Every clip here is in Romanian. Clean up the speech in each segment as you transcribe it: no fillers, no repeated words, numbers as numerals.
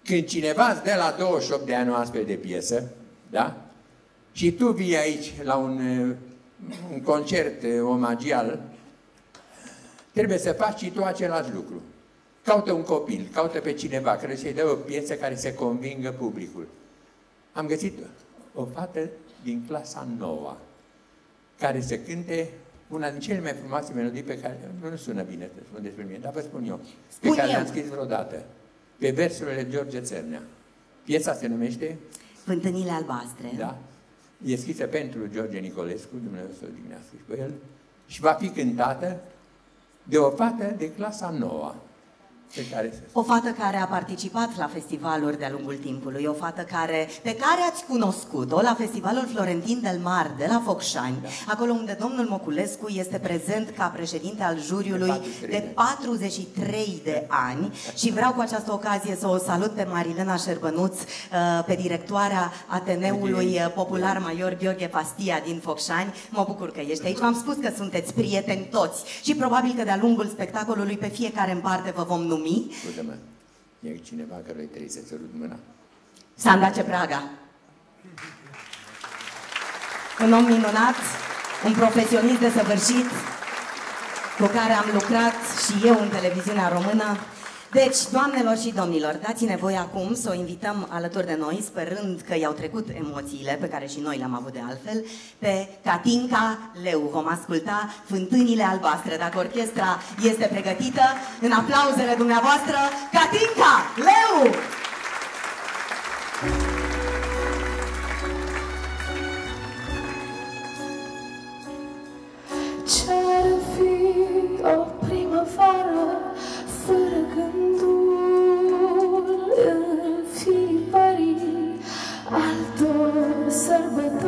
când cineva îți dă la 28 de ani o astfel de piesă, da? Și tu vii aici la un concert omagial, trebuie să faci și tu același lucru. Caută un copil, caută pe cineva care să-i dă o piesă care să convingă publicul. Am găsit o fată din clasa 9 care să cânte una din cele mai frumoase melodii pe care, nu sună bine să spun despre mine, dar vă spun eu, pe care le-am scris vreodată, pe versurile George Țărnea. Piesa se numește Fântânile albastre. Da. E scrisă pentru George Nicolescu, Dumnezeu să o dignească și pe el, și va fi cântată de o fată de clasa 9. O fată care a participat la festivaluri de-a lungul timpului, o fată pe care ați cunoscut-o la Festivalul Florentin del Mar de la Focșani, acolo unde domnul Moculescu este prezent ca președinte al juriului de 43 de ani și vreau cu această ocazie să o salut pe Marilena Șerbănuț, pe directoarea Ateneului Popular Major Gheorghe Pastia din Focșani. Mă bucur că ești aici, v-am spus că sunteți prieteni toți și probabil că de-a lungul spectacolului pe fiecare în parte vă vom numi. Scuze-mă, e cineva care îi trebuie să sărut mâna? Sanda Cepraga. Un om minunat, un profesionist desăvârșit, cu care am lucrat și eu în televiziunea română. Deci, doamnelor și domnilor, dați-ne voi acum să o invităm alături de noi, sperând că i-au trecut emoțiile, pe care și noi le-am avut de altfel, pe Catinca Leu. Vom asculta Fântânile albastre. Dacă orchestra este pregătită, în aplauzele dumneavoastră, Catinca Leu! Ce-ar fi o primăvară fără gândul înfipării altor sărbători,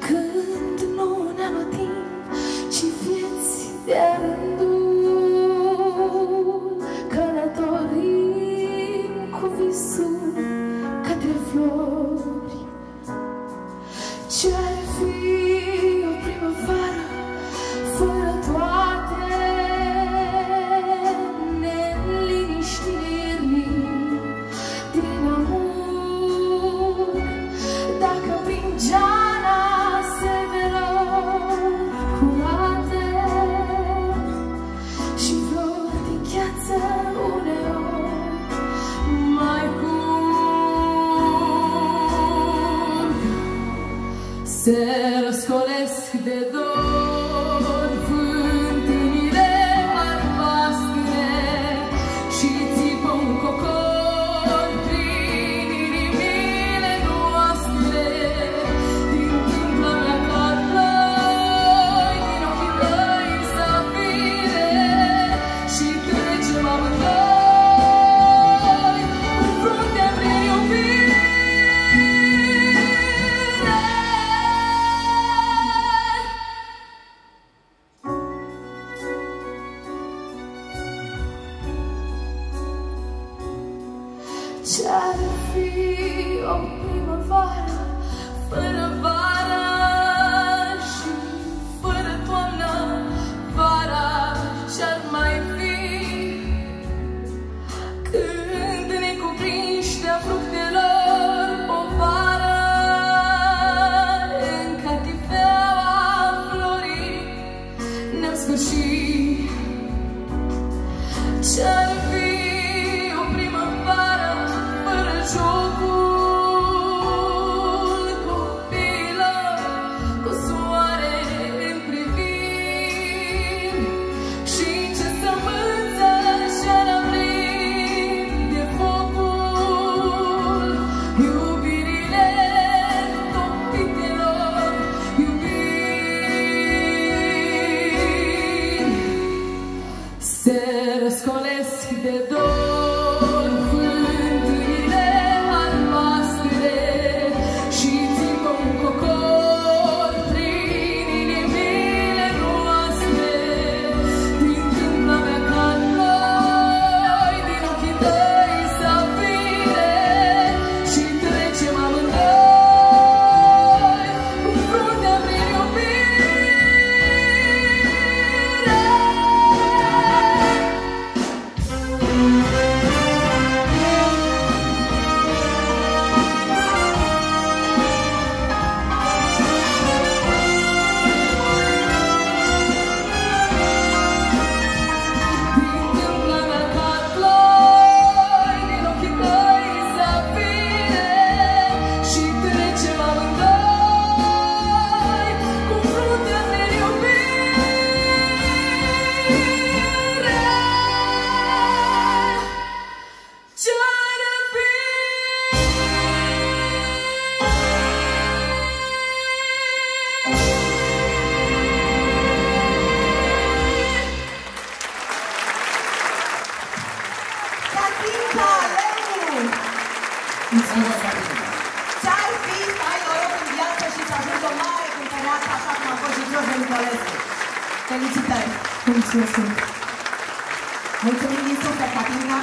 când nu ne-am timp, ci vieți de-a rândul, călătorim cu visul către flori. Ce-ar fi o primăvară fără toate neliniștirile din amor, dacă prin geana severor curate și flori din gheață uneori mai curg, se răscolesc de dor fântânile albastre și țipă un cocor prin inimile noastre, din tâmpla mea cad ploi, din ochii tăi zafire și trecem amândoi cu fruntea prin iubire. Ce-ar fi o primăvară fără vară și fără toamnă, vara ce-ar mai fi, când ne cuprinși de-a fructelor povară, în catifeaua florii ne-am sfârșit. Ce-ar fi o primăvară fără jocul copilor, cu soare în priviri și ce sămânță și-ar aprin de focul iubirile topitelor iubiri. Se răscolesc de dor fântânile albastre și țipă un cocor prin inimile noastre, din tâmpla mea cad ploi, din ochii tăi zafire și trecem amândoi cu fruntea prin iubire. Catinca, Leu! Ce-ar fi să ai noroc în viață și să ajungi o mare cântăreață așa cum a fost și George Nicolescu? Felicitări! Mulțumesc! Mulțumim din suflet, Catinca!